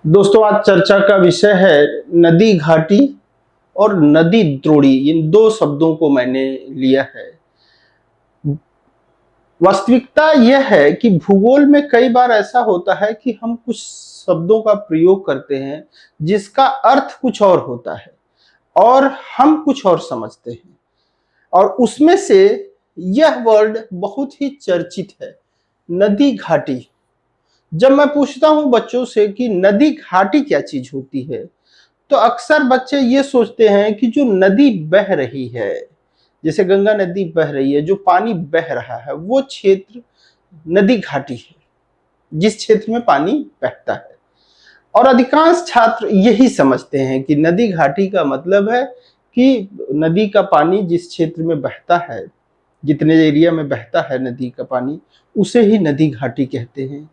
दोस्तों, आज चर्चा का विषय है नदी घाटी और नदी द्रोणी। इन दो शब्दों को मैंने लिया है। वास्तविकता यह है कि भूगोल में कई बार ऐसा होता है कि हम कुछ शब्दों का प्रयोग करते हैं जिसका अर्थ कुछ और होता है और हम कुछ और समझते हैं, और उसमें से यह वर्ड बहुत ही चर्चित है, नदी घाटी। जब मैं पूछता हूं बच्चों से कि नदी घाटी क्या चीज होती है, तो अक्सर बच्चे ये सोचते हैं कि जो नदी बह रही है, जैसे गंगा नदी बह रही है, जो पानी बह रहा है, वो क्षेत्र नदी घाटी है, जिस क्षेत्र में पानी बहता है। और अधिकांश छात्र यही समझते हैं कि नदी घाटी का मतलब है कि नदी का पानी जिस क्षेत्र में बहता है, जितने एरिया में बहता है नदी का पानी, उसे ही नदी घाटी कहते हैं।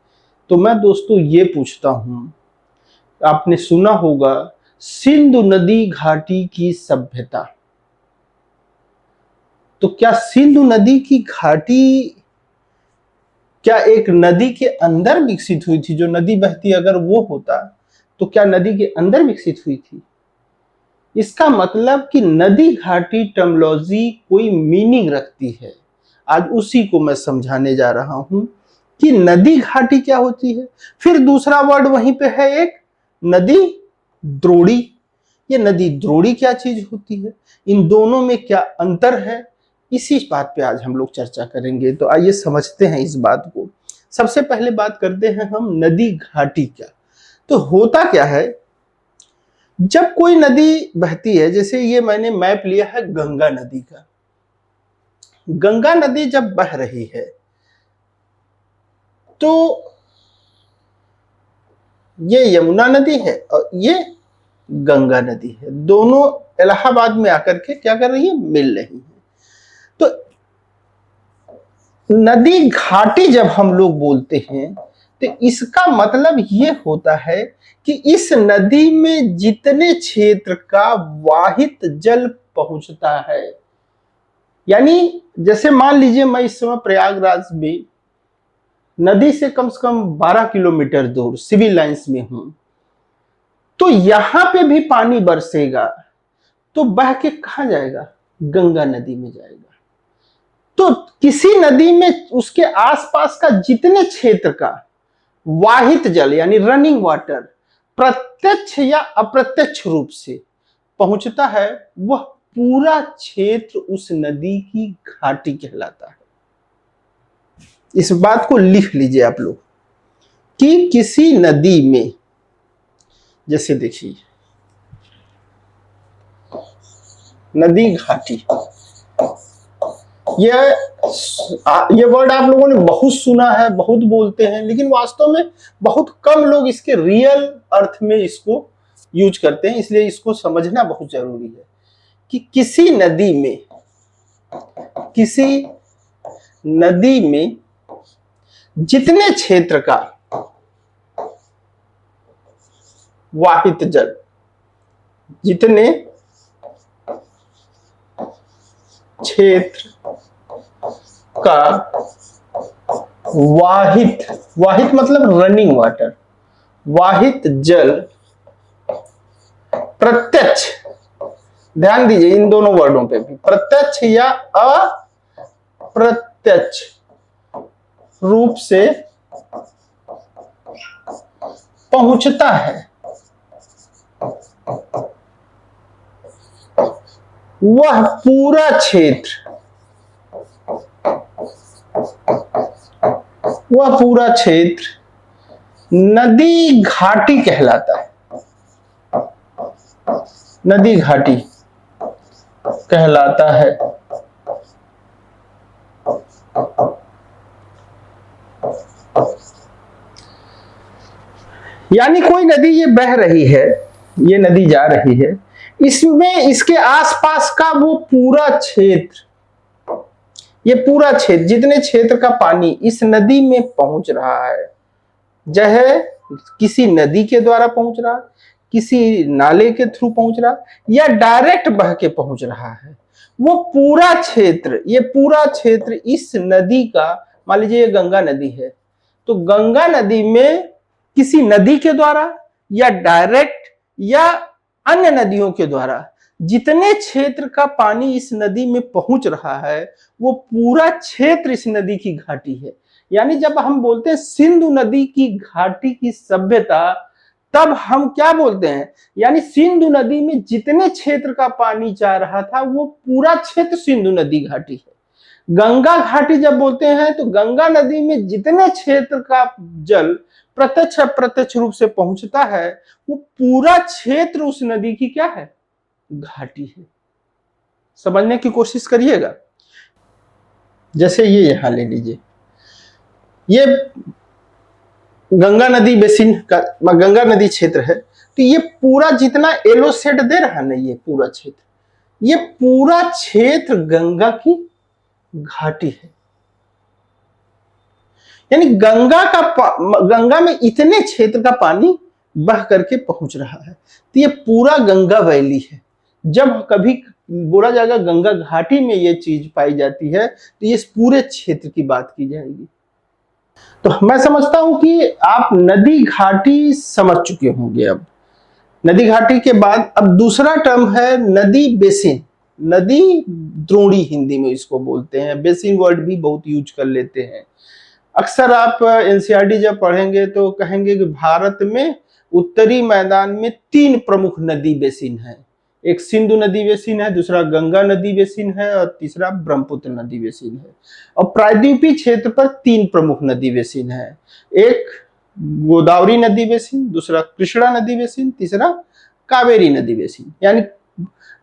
तो मैं दोस्तों ये पूछता हूं, आपने सुना होगा सिंधु नदी घाटी की सभ्यता। तो क्या सिंधु नदी की घाटी क्या एक नदी के अंदर विकसित हुई थी? जो नदी बहती अगर वो होता तो क्या नदी के अंदर विकसित हुई थी? इसका मतलब कि नदी घाटी टर्मिनोलॉजी कोई मीनिंग रखती है। आज उसी को मैं समझाने जा रहा हूं कि नदी घाटी क्या होती है। फिर दूसरा वर्ड वहीं पे है, एक नदी द्रोणी। ये नदी द्रोणी क्या चीज होती है, इन दोनों में क्या अंतर है, इसी बात पे आज हम लोग चर्चा करेंगे। तो आइए समझते हैं इस बात को। सबसे पहले बात करते हैं हम नदी घाटी क्या। तो होता क्या है, जब कोई नदी बहती है, जैसे ये मैंने मैप लिया है गंगा नदी का। गंगा नदी जब बह रही है तो ये यमुना नदी है और ये गंगा नदी है, दोनों इलाहाबाद में आकर के क्या कर रही है, मिल रही है। तो नदी घाटी जब हम लोग बोलते हैं तो इसका मतलब ये होता है कि इस नदी में जितने क्षेत्र का वाहित जल पहुंचता है, यानी जैसे मान लीजिए मैं इस समय प्रयागराज में नदी से कम 12 किलोमीटर दूर सिविल लाइंस में हूं, तो यहां पे भी पानी बरसेगा तो बह के कहां जाएगा, गंगा नदी में जाएगा। तो किसी नदी में उसके आसपास का जितने क्षेत्र का वाहित जल यानी रनिंग वाटर प्रत्यक्ष या अप्रत्यक्ष रूप से पहुंचता है, वह पूरा क्षेत्र उस नदी की घाटी कहलाता है। इस बात को लिख लीजिए आप लोग कि किसी नदी में, जैसे देखिए नदी घाटी, ये वर्ड आप लोगों ने बहुत सुना है, बहुत बोलते हैं, लेकिन वास्तव में बहुत कम लोग इसके रियल अर्थ में इसको यूज करते हैं। इसलिए इसको समझना बहुत जरूरी है कि किसी नदी में जितने क्षेत्र का वाहित जल, जितने क्षेत्र का वाहित मतलब रनिंग वाटर, वाहित जल प्रत्यक्ष, ध्यान दीजिए इन दोनों वर्डों पे भी, प्रत्यक्ष या अप्रत्यक्ष रूप से पहुंचता है, वह पूरा क्षेत्र नदी घाटी कहलाता है। नदी घाटी कहलाता है। यानी कोई नदी ये बह रही है, ये नदी जा रही है, इसमें इसके आसपास का वो पूरा क्षेत्र, ये पूरा क्षेत्र, जितने क्षेत्र का पानी इस नदी में पहुंच रहा है, चाहे किसी नदी के द्वारा पहुंच रहा, किसी नाले के थ्रू पहुंच रहा, या डायरेक्ट बह के पहुंच रहा है, वो पूरा क्षेत्र, ये पूरा क्षेत्र इस नदी का, मान लीजिए ये गंगा नदी है, तो गंगा नदी में किसी नदी के द्वारा या डायरेक्ट या अन्य नदियों के द्वारा जितने क्षेत्र का पानी इस नदी में पहुंच रहा है वो पूरा क्षेत्र इस नदी की घाटी है। यानी जब हम बोलते हैं सिंधु नदी की घाटी की सभ्यता, तब हम क्या बोलते हैं, यानी सिंधु नदी में जितने क्षेत्र का पानी जा रहा था वो पूरा क्षेत्र सिंधु नदी घाटी है। गंगा घाटी जब बोलते हैं तो गंगा नदी में जितने क्षेत्र का जल प्रत्यक्ष अप्रत्यक्ष रूप से पहुंचता है वो पूरा क्षेत्र उस नदी की क्या है, घाटी है। समझने की कोशिश करिएगा। जैसे ये यहां ले लीजिए, ये गंगा नदी बेसिन का गंगा नदी क्षेत्र है, तो ये पूरा जितना येलो शेड दे रहा है ना, ये पूरा क्षेत्र, ये पूरा क्षेत्र गंगा की घाटी है। यानी गंगा में इतने क्षेत्र का पानी बह करके पहुंच रहा है, तो ये पूरा गंगा वैली है। जब कभी बोला जाएगा गंगा घाटी में ये चीज पाई जाती है तो इस पूरे क्षेत्र की बात की जाएगी। तो मैं समझता हूं कि आप नदी घाटी समझ चुके होंगे। अब नदी घाटी के बाद अब दूसरा टर्म है नदी बेसिन, नदी द्रोणी हिंदी में इसको बोलते हैं। बेसिन वर्ड भी बहुत यूज कर लेते हैं। अक्सर आप एनसीईआरटी जब पढ़ेंगे तो कहेंगे कि भारत में उत्तरी मैदान में 3 प्रमुख नदी बेसिन है। एक सिंधु नदी बेसिन है, दूसरा गंगा नदी बेसिन है और तीसरा ब्रह्मपुत्र नदी बेसिन है। और प्रायद्वीपीय क्षेत्र पर 3 प्रमुख नदी बेसिन है। एक गोदावरी नदी बेसिन, दूसरा कृष्णा नदी बेसिन, तीसरा कावेरी नदी बेसिन। यानी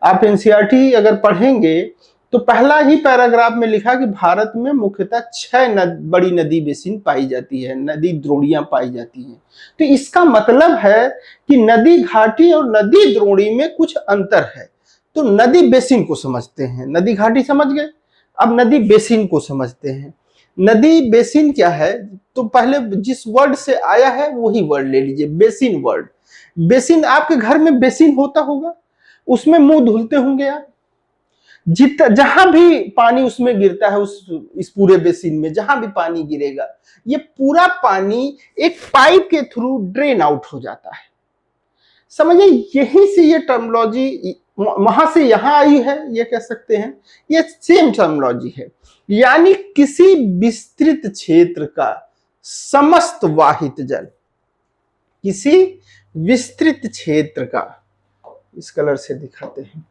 आप एनसीईआरटी अगर पढ़ेंगे तो पहला ही पैराग्राफ में लिखा कि भारत में मुख्यतः 6 बड़ी नदी बेसिन पाई जाती है, नदी द्रोणियां पाई जाती हैं। तो इसका मतलब है कि नदी घाटी और नदी द्रोणी में कुछ अंतर है। तो नदी बेसिन को समझते हैं, नदी घाटी समझ गए, अब नदी बेसिन को समझते हैं। नदी बेसिन क्या है, तो पहले जिस वर्ड से आया है वही वर्ड ले लीजिए, बेसिन वर्ड। बेसिन, आपके घर में बेसिन होता होगा, उसमें मुंह धुलते होंगे आप। जहां भी पानी उसमें गिरता है, इस पूरे बेसिन में जहां भी पानी गिरेगा, ये पूरा पानी एक पाइप के थ्रू ड्रेन आउट हो जाता है। समझिए, यहीं से ये टर्मिनोलॉजी वहां से यहां आई है, ये कह सकते हैं, ये सेम टर्मिनोलॉजी है। यानी किसी विस्तृत क्षेत्र का समस्त वाहित जल, किसी विस्तृत क्षेत्र का, इस कलर से दिखाते हैं,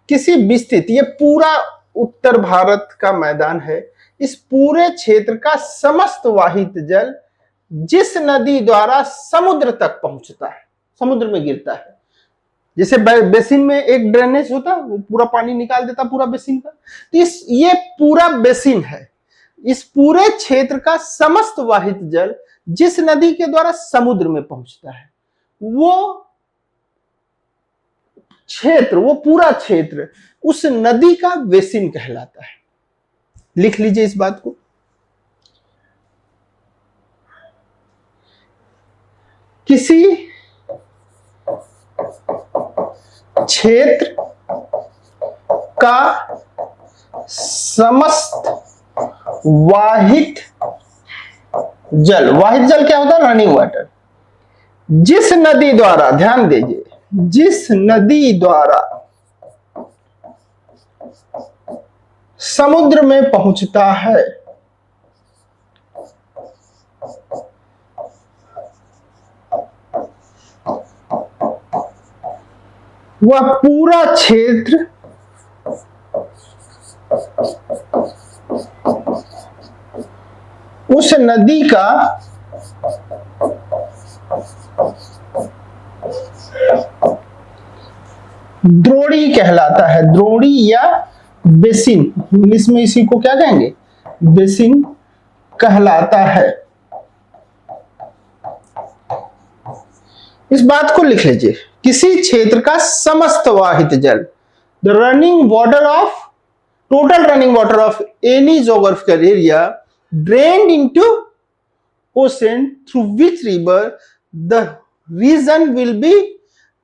किसी विस्तृत, ये पूरा उत्तर भारत का मैदान है, इस पूरे क्षेत्र का समस्त वाहित जल जिस नदी द्वारा समुद्र तक पहुंचता है, समुद्र में गिरता है। जैसे बेसिन में एक ड्रेनेज होता है, वो पूरा पानी निकाल देता पूरा बेसिन का, तो ये पूरा बेसिन है। इस पूरे क्षेत्र का समस्त वाहित जल जिस नदी के द्वारा समुद्र में पहुंचता है, वो क्षेत्र, वो पूरा क्षेत्र उस नदी का बेसिन कहलाता है। लिख लीजिए इस बात को। किसी क्षेत्र का समस्त वाहित जल, वाहित जल क्या होता है, रनिंग वाटर, जिस नदी द्वारा, ध्यान दीजिए, जिस नदी द्वारा समुद्र में पहुंचता है, वह पूरा क्षेत्र उस नदी का द्रोणी कहलाता है। द्रोणी या बेसिन, इंग्लिश में इसी को क्या कहेंगे, बेसिन कहलाता है। इस बात को लिख लीजिए, किसी क्षेत्र का समस्त वाहित जल, the running water of, total running water of any geographical area drained into ocean through which river the region will be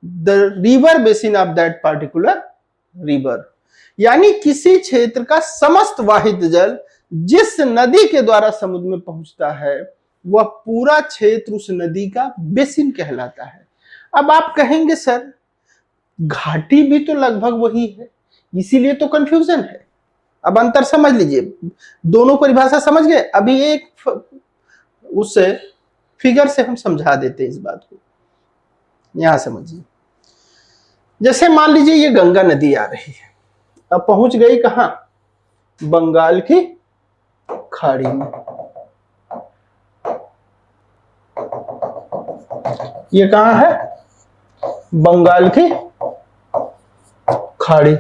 the river basin of that particular river. यानी किसी क्षेत्र का समस्त वाहित जल जिस नदी के द्वारा समुद्र में पहुंचता है, वह पूरा क्षेत्र उस नदी का बेसिन कहलाता है। अब आप कहेंगे सर घाटी भी तो लगभग वही है, इसीलिए तो कंफ्यूजन है। अब अंतर समझ लीजिए, दोनों परिभाषा समझ गए। अभी एक उससे फिगर से हम समझा देते हैं इस बात को। यहां समझिए, जैसे मान लीजिए ये गंगा नदी आ रही है, अब पहुंच गई कहां? बंगाल की खाड़ी में। ये कहां है? बंगाल की खाड़ी।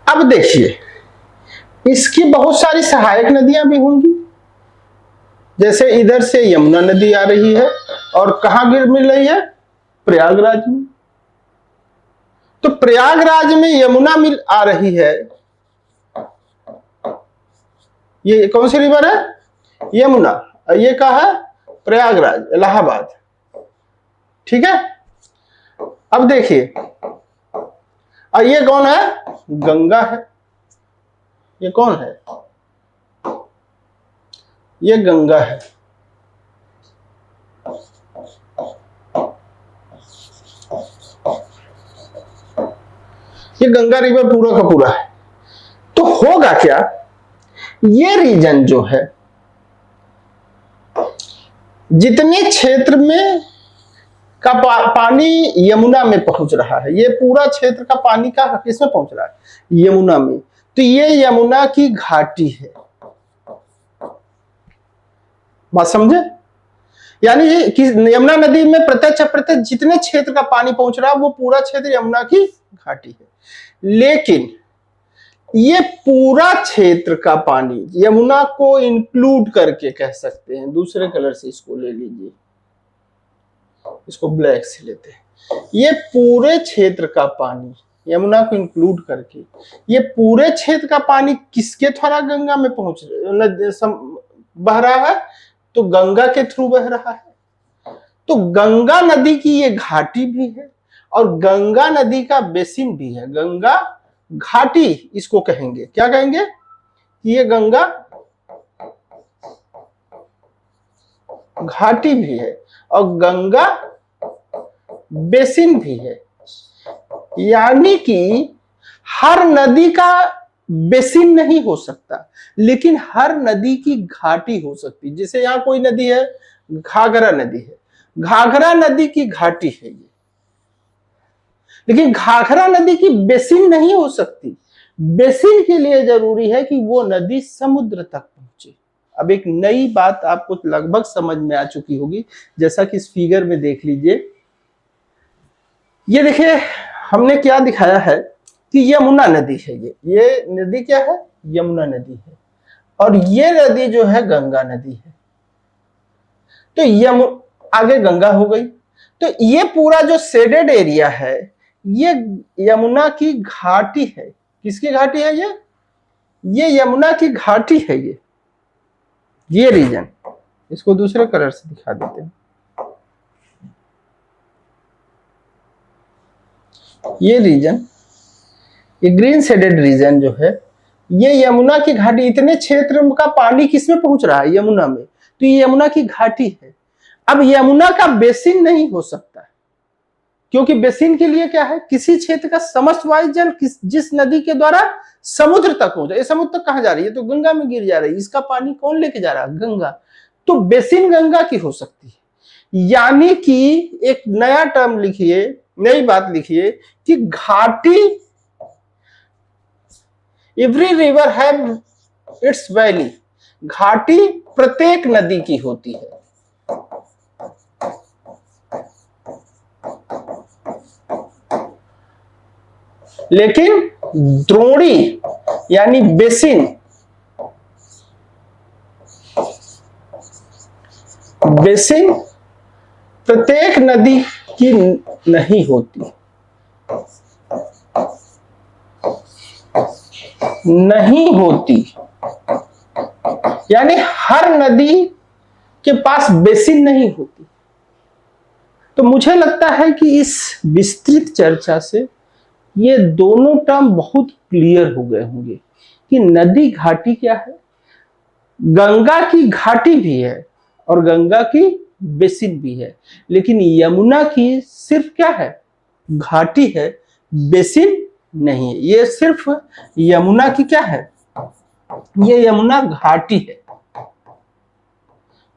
अब देखिए, इसकी बहुत सारी सहायक नदियां भी होंगी, जैसे इधर से यमुना नदी आ रही है और कहां गिर मिल रही है? प्रयागराज में। तो प्रयागराज में यमुना मिल आ रही है, ये कौन सी रिवर है? यमुना। ये कहा है? प्रयागराज, इलाहाबाद। ठीक है। अब देखिए, ये कौन है? गंगा है। ये कौन है? ये गंगा है। ये गंगा रिवर पूरा का पूरा है। तो होगा क्या, ये रीजन जो है, जितने क्षेत्र में का पानी यमुना में पहुंच रहा है, ये पूरा क्षेत्र का पानी का किसमें पहुंच रहा है? यमुना में। तो ये यमुना की घाटी है। बात समझे? यानी कि यमुना नदी में प्रत्यक्ष अप्रत्यक्ष जितने क्षेत्र का पानी पहुंच रहा है वो पूरा क्षेत्र यमुना की घाटी है। लेकिन ये पूरा क्षेत्र का पानी यमुना को इंक्लूड करके कह सकते हैं, दूसरे कलर से इसको ले लीजिए, इसको ब्लैक से लेते हैं। ये पूरे क्षेत्र का पानी यमुना को इंक्लूड करके, ये पूरे क्षेत्र का पानी किसके द्वारा गंगा में पहुंच बह रहा है? तो गंगा के थ्रू बह रहा है। तो गंगा नदी की ये घाटी भी है और गंगा नदी का बेसिन भी है। गंगा घाटी इसको कहेंगे, क्या कहेंगे? ये गंगा घाटी भी है और गंगा बेसिन भी है। यानी कि हर नदी का बेसिन नहीं हो सकता, लेकिन हर नदी की घाटी हो सकती। जैसे यहां कोई नदी है, घाघरा नदी है, घाघरा नदी की घाटी है ये, लेकिन घाघरा नदी की बेसिन नहीं हो सकती। बेसिन के लिए जरूरी है कि वो नदी समुद्र तक पहुंचे। अब एक नई बात आपको लगभग समझ में आ चुकी होगी, जैसा कि इस फिगर में देख लीजिए। ये देखिए, हमने क्या दिखाया है कि यमुना नदी है। ये नदी क्या है? यमुना नदी है। और ये नदी जो है गंगा नदी है। तो आगे गंगा हो गई। तो ये पूरा जो शेडेड एरिया है ये यमुना की घाटी है। किसकी घाटी है ये यमुना की घाटी है। ये रीजन, इसको दूसरे कलर से दिखा देते हैं। ये रीजन, ये ग्रीन शेडेड रीजन जो है, ये यमुना की घाटी। इतने क्षेत्र का पानी किसमें पहुंच रहा है? यमुना में। तो ये यमुना की घाटी है। अब यमुना का बेसिन नहीं हो सकता, क्योंकि बेसिन के लिए क्या है? किसी क्षेत्र का समस्त वायु जल जिस नदी के द्वारा समुद्र तक पहुंचा। ये समुद्र तक कहां जा रही है? तो गंगा में गिर जा रही है। इसका पानी कौन लेके जा रहा है? गंगा। तो बेसिन गंगा की हो सकती है। यानी कि एक नया टर्म लिखिए, नई बात लिखिए कि घाटी, every river have it's valley. घाटी प्रत्येक नदी की होती है। लेकिन द्रोणी यानी बेसिन, बेसिन प्रत्येक नदी की नहीं होती, नहीं होती। यानी हर नदी के पास बेसिन नहीं होती। तो मुझे लगता है कि इस विस्तृत चर्चा से ये दोनों टर्म बहुत क्लियर हो गए होंगे कि नदी घाटी क्या है, गंगा की घाटी भी है और गंगा की बेसिन भी है, लेकिन यमुना की सिर्फ क्या है, घाटी है, बेसिन नहीं है। ये सिर्फ यमुना की क्या है, ये यमुना घाटी है,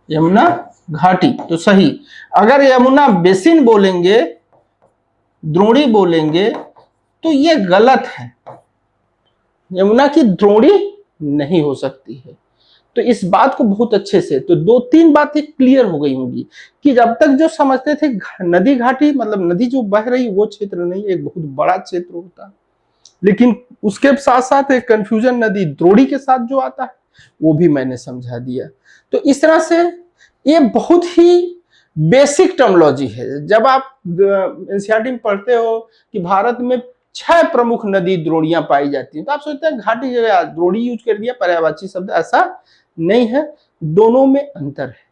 यमुना घाटी तो सही। अगर यमुना बेसिन बोलेंगे, द्रोणी बोलेंगे तो ये गलत है, यमुना की द्रोणी नहीं हो सकती है। तो इस बात को बहुत अच्छे से, तो 2-3 बातें क्लियर हो गई होंगी कि जब तक जो समझते थे नदी घाटी मतलब नदी जो बह रही वो क्षेत्र नहीं, एक बहुत बड़ा क्षेत्र होता है, लेकिन उसके साथ साथ एक कंफ्यूजन नदी द्रोणी के साथ जो आता है वो भी मैंने समझा दिया। तो इस तरह से ये बहुत ही बेसिक टर्मोलॉजी है। जब आप एनसीईआरटी में पढ़ते हो कि भारत में 6 प्रमुख नदी द्रोणियां पाई जाती हैं, तो आप सोचते हैं घाटी जगह द्रोणी यूज कर दिया, पर्यायवाची शब्द, ऐसा नहीं है, दोनों में अंतर है।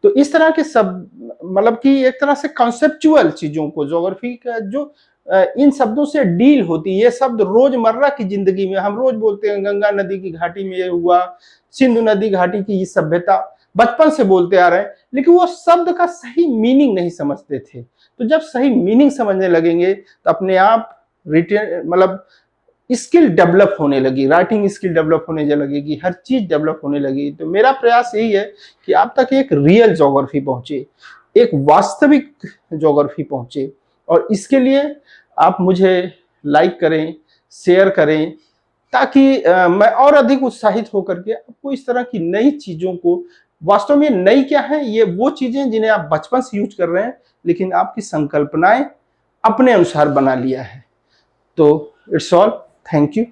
तो इस तरह के सब मतलब कि एक तरह से कॉन्सेप्चुअल चीजों को ज्योग्राफी का जो इन शब्दों से डील होती है, ये शब्द रोजमर्रा की जिंदगी में हम रोज बोलते हैं, गंगा नदी की घाटी में ये हुआ, सिंधु नदी घाटी की सभ्यता बचपन से बोलते आ रहे हैं, लेकिन वो शब्द का सही मीनिंग नहीं समझते थे। तो जब सही मीनिंग समझने लगेंगे तो अपने आप रिटेन मतलब स्किल डेवलप होने लगी, राइटिंग स्किल डेवलप होने लगेगी, हर चीज डेवलप होने लगी। तो मेरा प्रयास यही है कि आप तक एक रियल ज्योग्राफी पहुंचे, एक वास्तविक ज्योग्राफी पहुंचे, और इसके लिए आप मुझे लाइक करें, शेयर करें, ताकि मैं और अधिक उत्साहित होकर के आपको इस तरह की नई चीजों को, वास्तव में नई क्या है, ये वो चीजें जिन्हें आप बचपन से यूज कर रहे हैं लेकिन आपकी संकल्पनाएं अपने अनुसार बना लिया है। तो इट्स ऑल, थैंक यू।